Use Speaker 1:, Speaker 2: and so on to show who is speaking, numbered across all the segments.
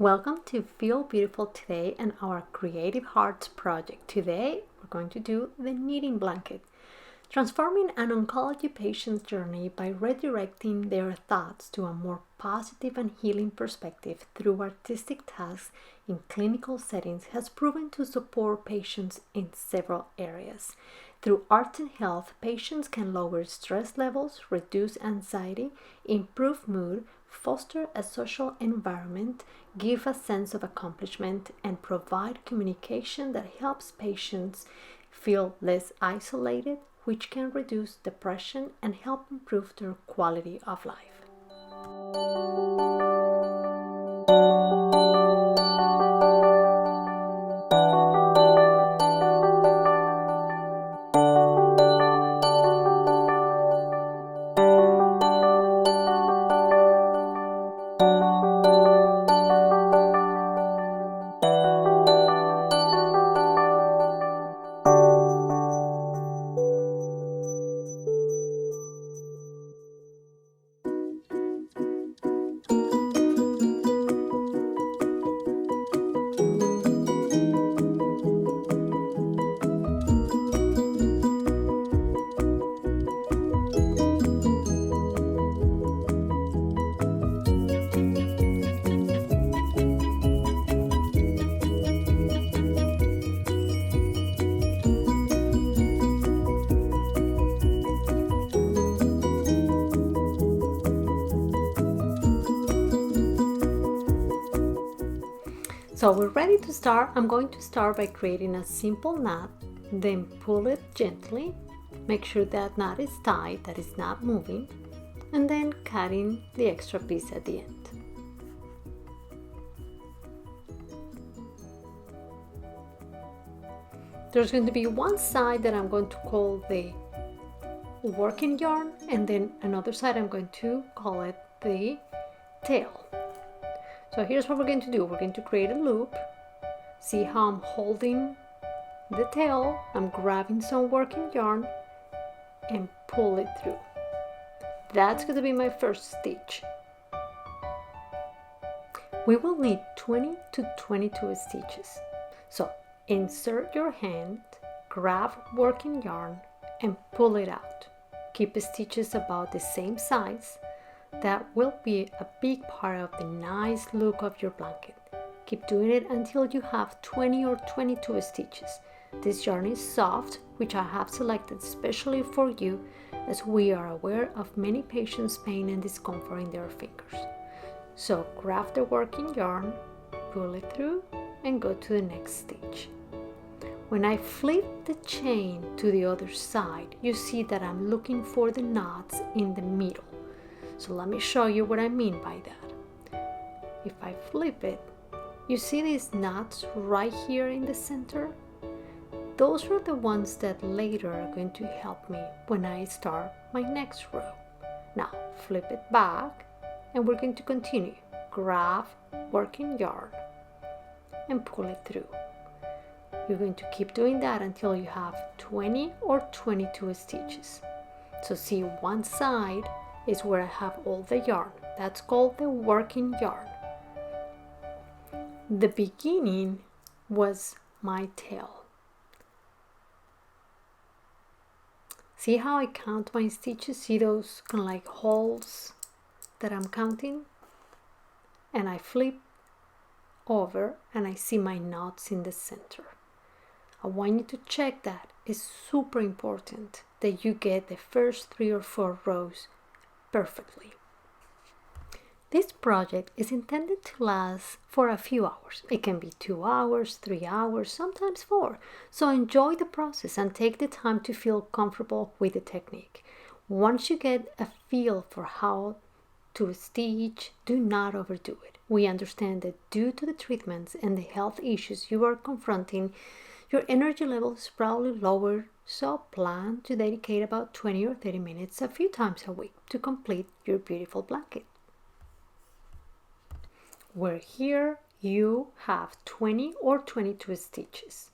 Speaker 1: Welcome to Feel Beautiful Today and our Creative Hearts project. Today we're going to do the knitting blanket, transforming an oncology patient's journey by redirecting their thoughts to a more positive and healing perspective through artistic tasks in clinical settings has proven to support patients in several areas. Through art and health, patients can lower stress levels, reduce anxiety, improve mood, foster a social environment, give a sense of accomplishment, and provide communication that helps patients feel less isolated, which can reduce depression and help improve their quality of life. So we're ready to start. I'm going to start by creating a simple knot, then pull it gently. Make sure that knot is tight, that it's not moving, and then cutting the extra piece at the end. There's going to be one side that I'm going to call the working yarn, and then another side I'm going to call it the tail. So here's what we're going to do. We're going to create a loop. See how I'm holding the tail. I'm grabbing some working yarn and pull it through. That's going to be my first stitch. We will need 20 to 22 stitches. So insert your hand, grab working yarn and pull it out. Keep the stitches about the same size. That will be a big part of the nice look of your blanket. Keep doing it until you have 20 or 22 stitches. This yarn is soft, which I have selected especially for you, as we are aware of many patients' pain and discomfort in their fingers. So grab the working yarn, pull it through, and go to the next stitch. When I flip the chain to the other side, you see that I'm looking for the knots in the middle. So let me show you what I mean by that. If I flip it, you see these knots right here in the center? Those are the ones that later are going to help me when I start my next row. Now flip it back and we're going to continue. Grab working yarn and pull it through. You're going to keep doing that until you have 20 or 22 stitches. So see, one side is where I have all the yarn. That's called the working yarn. The beginning was my tail. See how I count my stitches? See those kind of like holes that I'm counting? And I flip over and I see my knots in the center. I want you to check that. It's super important that you get the first 3 or 4 rows perfectly. This project is intended to last for a few hours. It can be 2 hours, 3 hours, sometimes 4. So enjoy the process and take the time to feel comfortable with the technique. Once you get a feel for how to stitch, do not overdo it. We understand that due to the treatments and the health issues you are confronting, your energy level is probably lower, so plan to dedicate about 20 or 30 minutes a few times a week to complete your beautiful blanket. Where here you have 20 or 22 stitches,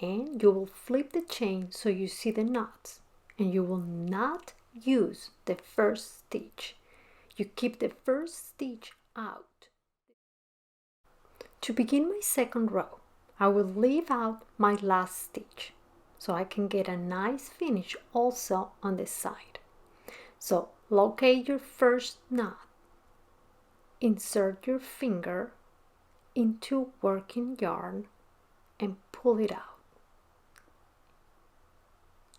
Speaker 1: and you will flip the chain so you see the knots, and you will not use the first stitch. You keep the first stitch out. To begin my second row, I will leave out my last stitch so I can get a nice finish also on this side. So locate your first knot, insert your finger into working yarn and pull it out.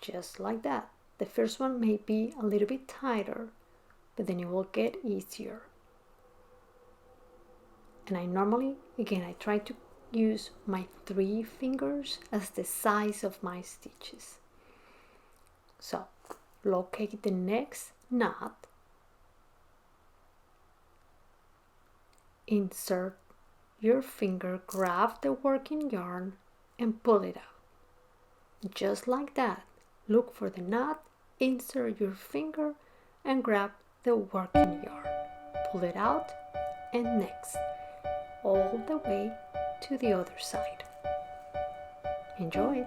Speaker 1: Just like that. The first one may be a little bit tighter, but then it will get easier. And I normally, again, I try to use my 3 fingers as the size of my stitches. So locate the next knot, insert your finger, grab the working yarn and pull it out. Just like that. Look for the knot, insert your finger and grab the working yarn. Pull it out and next, all the way to the other side. Enjoy!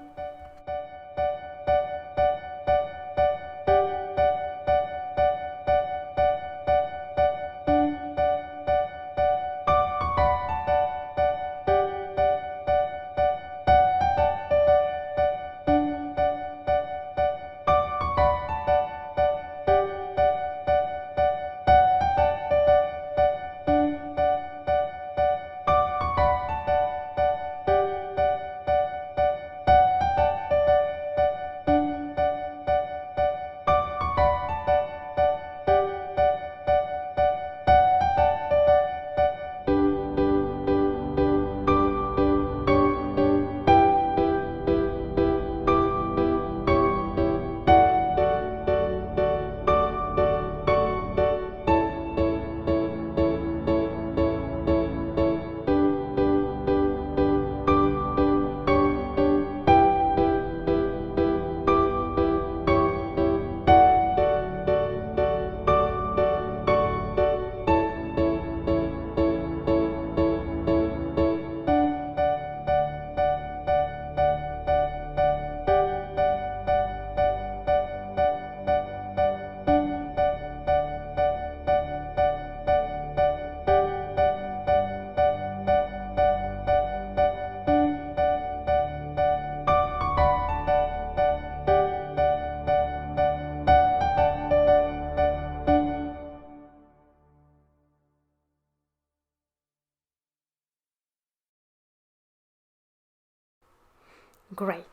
Speaker 1: Great,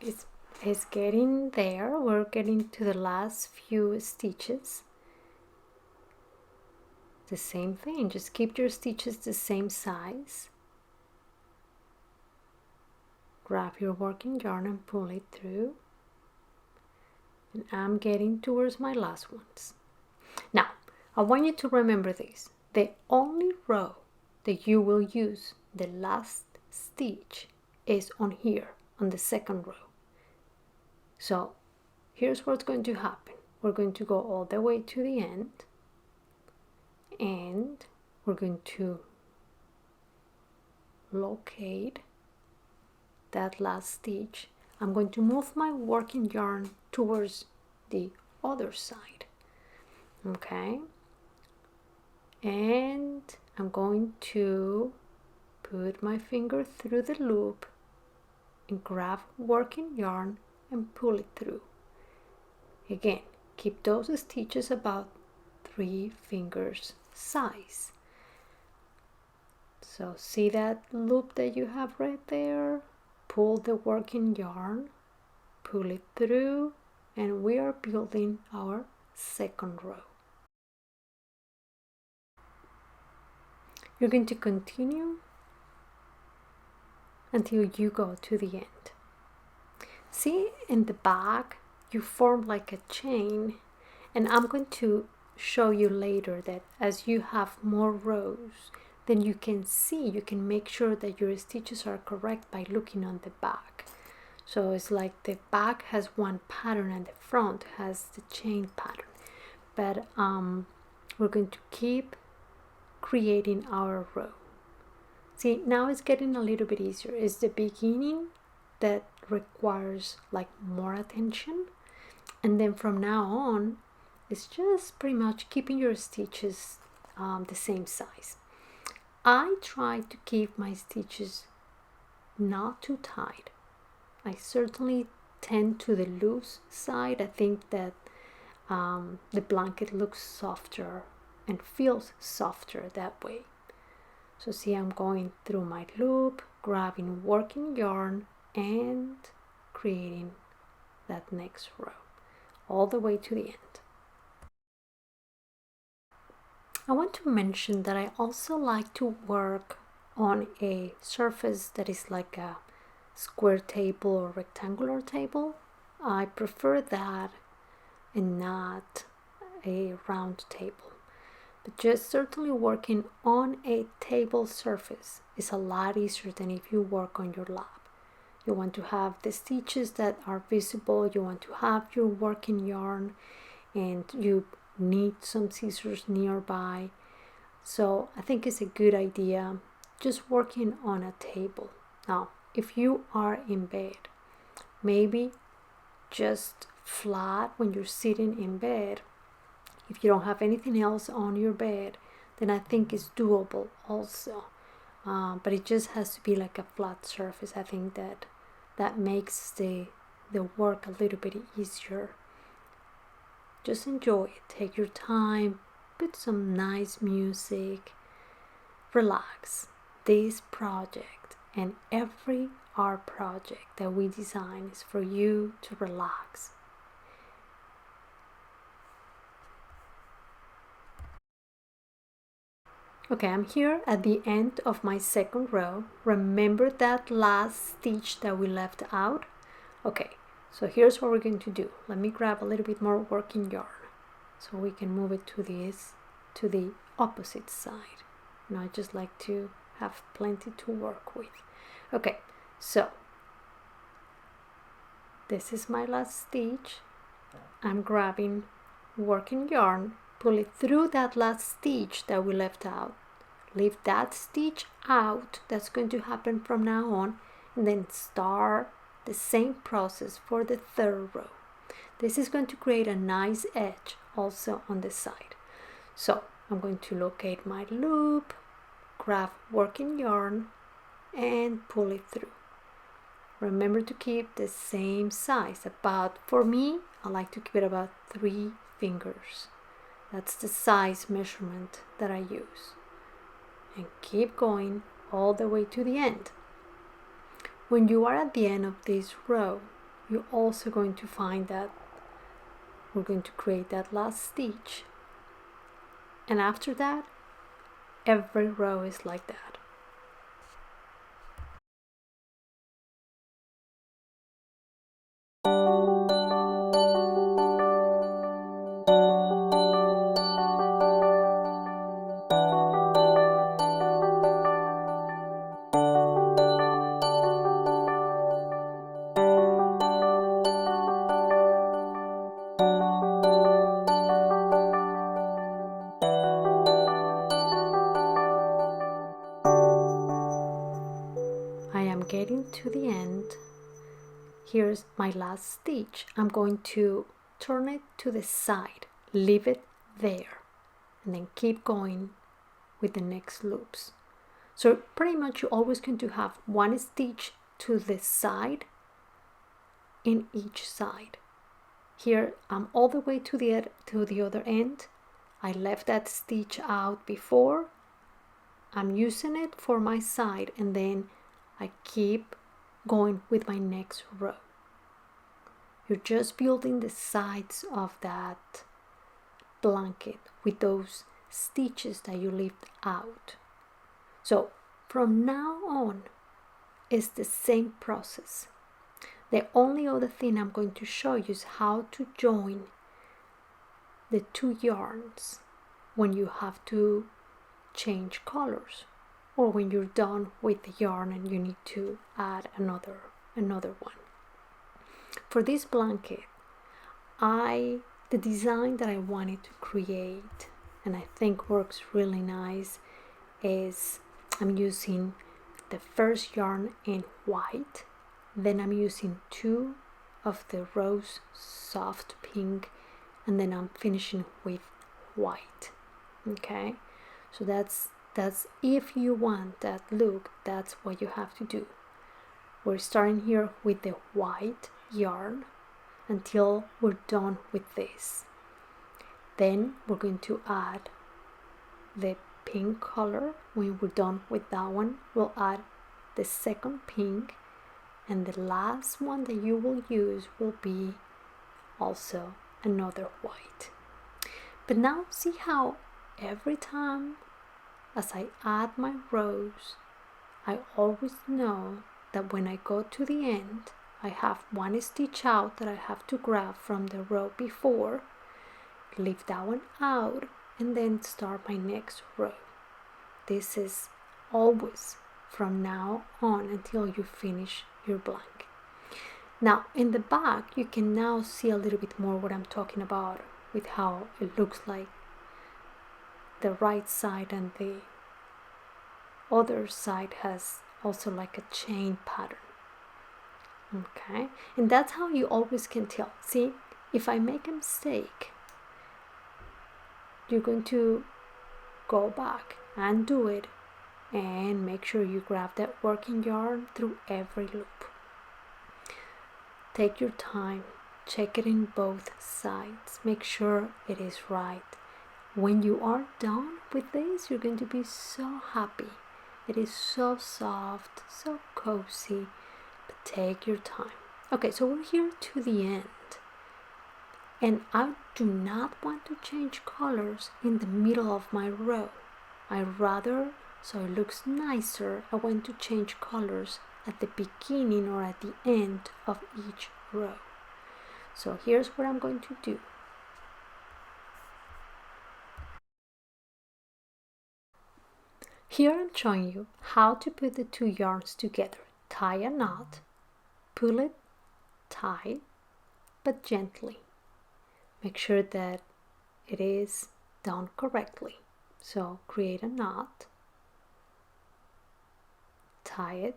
Speaker 1: it's getting there. We're getting to the last few stitches. The same thing, just keep your stitches the same size. Grab your working yarn and pull it through. And I'm getting towards my last ones. Now, I want you to remember this. The only row that you will use the last stitch is on here, on the second row. So here's what's going to happen. We're going to go all the way to the end and we're going to locate that last stitch. I'm going to move my working yarn towards the other side, okay, and I'm going to put my finger through the loop and grab working yarn and pull it through. Again, keep those stitches about 3 fingers size. So see that loop that you have right there? Pull the working yarn, pull it through, and we are building our second row. You're going to continue until you go to the end. See, in the back you form like a chain, and I'm going to show you later that as you have more rows, then you can see, you can make sure that your stitches are correct by looking on the back. So it's like the back has one pattern and the front has the chain pattern. But we're going to keep creating our row. See, now it's getting a little bit easier. It's the beginning that requires like more attention, and then from now on it's just pretty much keeping your stitches the same size. I try to keep my stitches not too tight. I certainly tend to the loose side. I think that the blanket looks softer and feels softer that way. So see, I'm going through my loop, grabbing working yarn and creating that next row all the way to the end. I want to mention that I also like to work on a surface that is like a square table or rectangular table. I prefer that and not a round table. But just certainly working on a table surface is a lot easier than if you work on your lap. You want to have the stitches that are visible, you want to have your working yarn, and you need some scissors nearby. So I think it's a good idea just working on a table. Now, if you are in bed, maybe just flat when you're sitting in bed, if you don't have anything else on your bed, then I think it's doable also. But it just has to be like a flat surface. I think that makes the work a little bit easier. Just enjoy it. Take your time, put some nice music, relax. This project and every art project that we design is for you to relax. Okay, I'm here at the end of my second row. Remember that last stitch that we left out? Okay, so here's what we're going to do. Let me grab a little bit more working yarn so we can move it to the opposite side. You know, I just like to have plenty to work with. Okay, so this is my last stitch. I'm grabbing working yarn, pull it through that last stitch that we left out, leave that stitch out. That's going to happen from now on, and then start the same process for the third row. This is going to create a nice edge also on the side. So I'm going to locate my loop, grab working yarn and pull it through. Remember to keep the same size. For me, I like to keep it about 3 fingers. That's the size measurement that I use. And keep going all the way to the end. When you are at the end of this row, you're also going to find that we're going to create that last stitch. And after that, every row is like that. I am getting to the end. Here's my last stitch. I'm going to turn it to the side, leave it there, and then keep going with the next loops. So pretty much you're always going to have one stitch to the side in each side. Here I'm all the way to the other end. I left that stitch out before. I'm using it for my side, and then I keep going with my next row. You're just building the sides of that blanket with those stitches that you left out. So from now on, it's the same process. The only other thing I'm going to show you is how to join the 2 yarns when you have to change colors, or when you're done with the yarn and you need to add another one. For this blanket, the design that I wanted to create, and I think works really nice, is I'm using the first yarn in white, then I'm using 2 of the rose soft pink, and then I'm finishing with white. Okay, so that's That's if you want that look, that's what you have to do. We're starting here with the white yarn until we're done with this. Then we're going to add the pink color. When we're done with that one, we'll add the second pink, and the last one that you will use will be also another white. But now see how every time as I add my rows, I always know that when I go to the end, I have one stitch out that I have to grab from the row before, leave that one out, and then start my next row. This is always from now on until you finish your blank. Now in the back, you can now see a little bit more what I'm talking about with how it looks like the right side and the other side has also like a chain pattern. Okay, and that's how you always can tell. See, if I make a mistake, you're going to go back and do it and make sure you grab that working yarn through every loop. Take your time, check it in both sides, make sure it is right. When you are done with this, you're going to be so happy. It is so soft, so cozy, but take your time. Okay, so we're here to the end. And I do not want to change colors in the middle of my row. I rather, so it looks nicer, I want to change colors at the beginning or at the end of each row. So here's what I'm going to do. Here I'm showing you how to put the two yarns together. Tie a knot, pull it tight, but gently. Make sure that it is done correctly. So create a knot, tie it,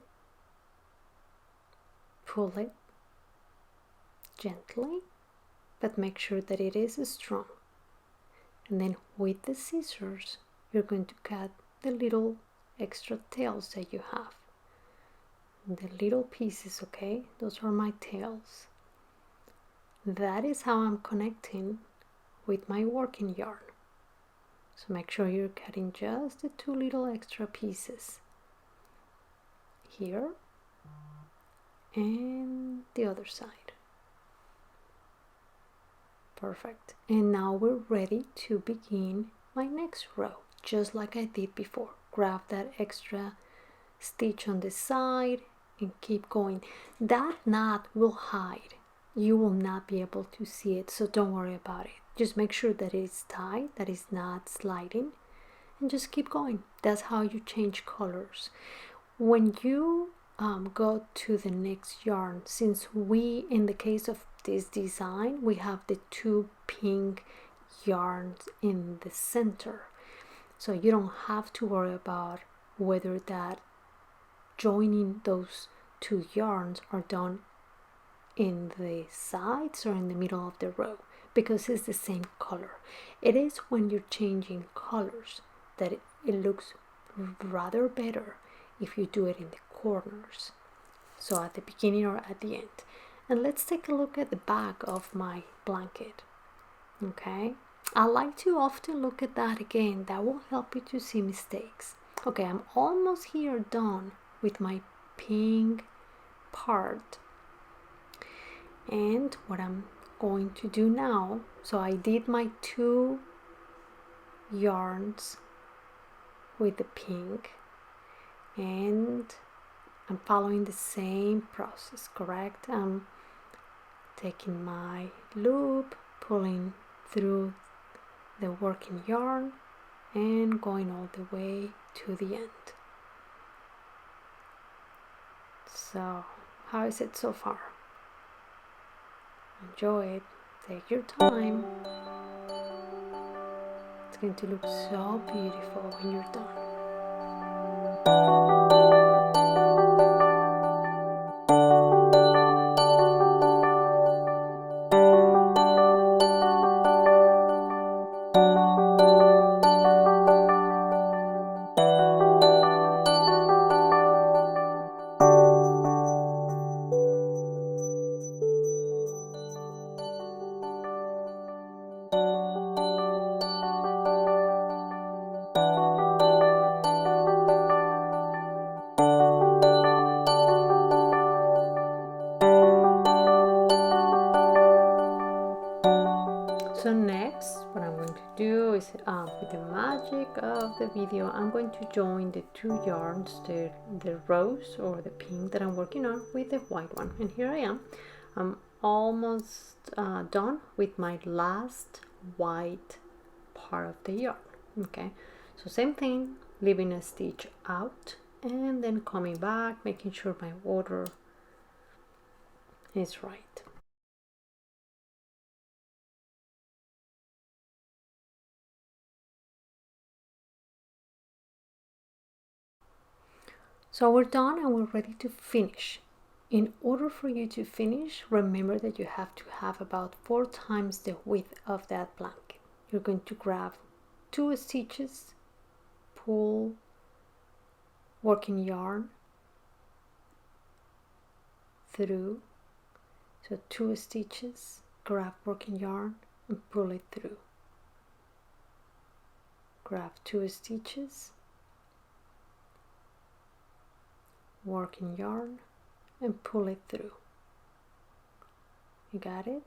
Speaker 1: pull it gently, but make sure that it is strong. And then with the scissors, you're going to cut the little extra tails that you have. The little pieces, okay? Those are my tails. That is how I'm connecting with my working yarn. So make sure you're cutting just the two little extra pieces. Here and the other side. Perfect. And now we're ready to begin my next row, just like I did before. Grab that extra stitch on the side and keep going. That knot will hide. You will not be able to see it, so don't worry about it. Just make sure that it's tight, that it's not sliding, and just keep going. That's how you change colors. When you go to the next yarn, since we, in the case of this design, we have the two pink yarns in the center, so you don't have to worry about whether that joining those two yarns are done in the sides or in the middle of the row, because it's the same color. It is when you're changing colors that it looks rather better if you do it in the corners, so at the beginning or at the end. And let's take a look at the back of my blanket. Okay, I like to often look at that again. That will help you to see mistakes. Okay, I'm almost here done with my pink part. And what I'm going to do now, so I did my two yarns with the pink, and I'm following the same process, correct? I'm taking my loop, pulling through the working yarn and going all the way to the end. So how is it so far? Enjoy it, take your time. It's going to look so beautiful when you're done. always, with the magic of the video, I'm going to join the two yarns, the rose or the pink that I'm working on with the white one. And here I am. I'm almost done with my last white part of the yarn. Okay, so same thing, leaving a stitch out and then coming back, making sure my order is right. So we're done and we're ready to finish. In order for you to finish, remember that you have to have about 4 times the width of that blanket. You're going to grab 2 stitches, pull working yarn through, so 2 stitches, grab working yarn and pull it through. Grab 2 stitches, working yarn and pull it through. You got it?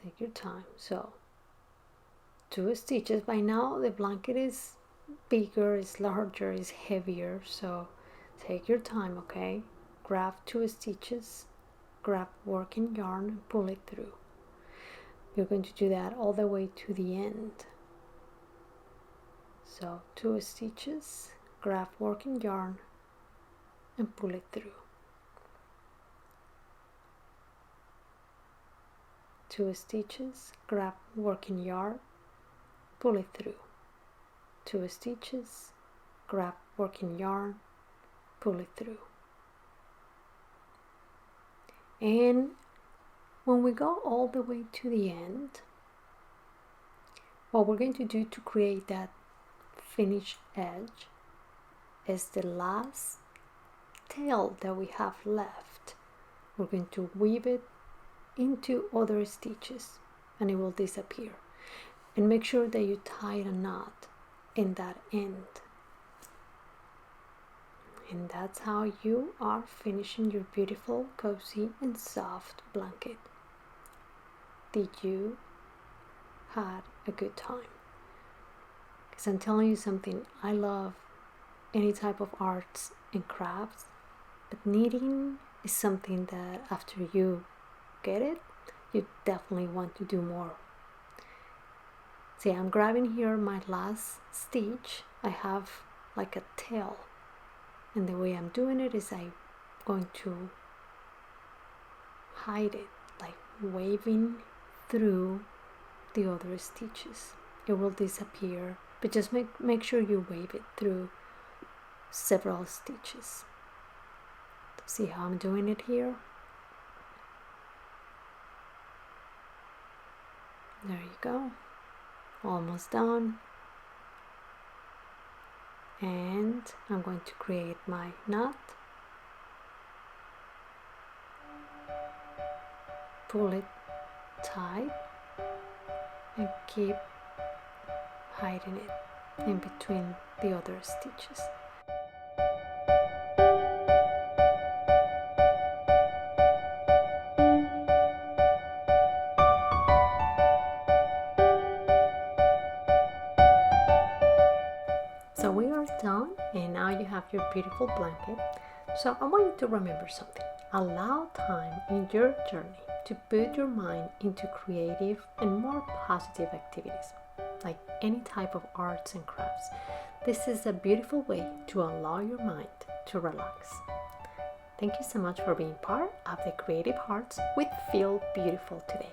Speaker 1: Take your time. So 2 stitches. By now the blanket is bigger, is larger, is heavier, so take your time, okay? Grab 2 stitches, grab working yarn and pull it through. You're going to do that all the way to the end. So 2 stitches, grab working yarn and pull it through. 2 stitches, grab working yarn, pull it through. 2 stitches, grab working yarn, pull it through. And when we go all the way to the end, what we're going to do to create that finished edge is the last tail that we have left. We're going to weave it into other stitches and it will disappear. And make sure that you tie a knot in that end. And that's how you are finishing your beautiful, cozy and soft blanket. Did you had a good time? Because I'm telling you something, I love any type of arts and crafts, but knitting is something that after you get it, you definitely want to do more. See, I'm grabbing here my last stitch. I have like a tail, and the way I'm doing it is I'm going to hide it, like waving through the other stitches. It will disappear, but just make sure you wave it through several stitches. See how I'm doing it here? There you go. Almost done. And I'm going to create my knot. Pull it tight and keep hiding it in between the other stitches. So we are done, and now you have your beautiful blanket. So I want you to remember something. Allow time in your journey to put your mind into creative and more positive activities, like any type of arts and crafts. This is a beautiful way to allow your mind to relax. Thank you so much for being part of the Creative Hearts with Feel Beautiful today.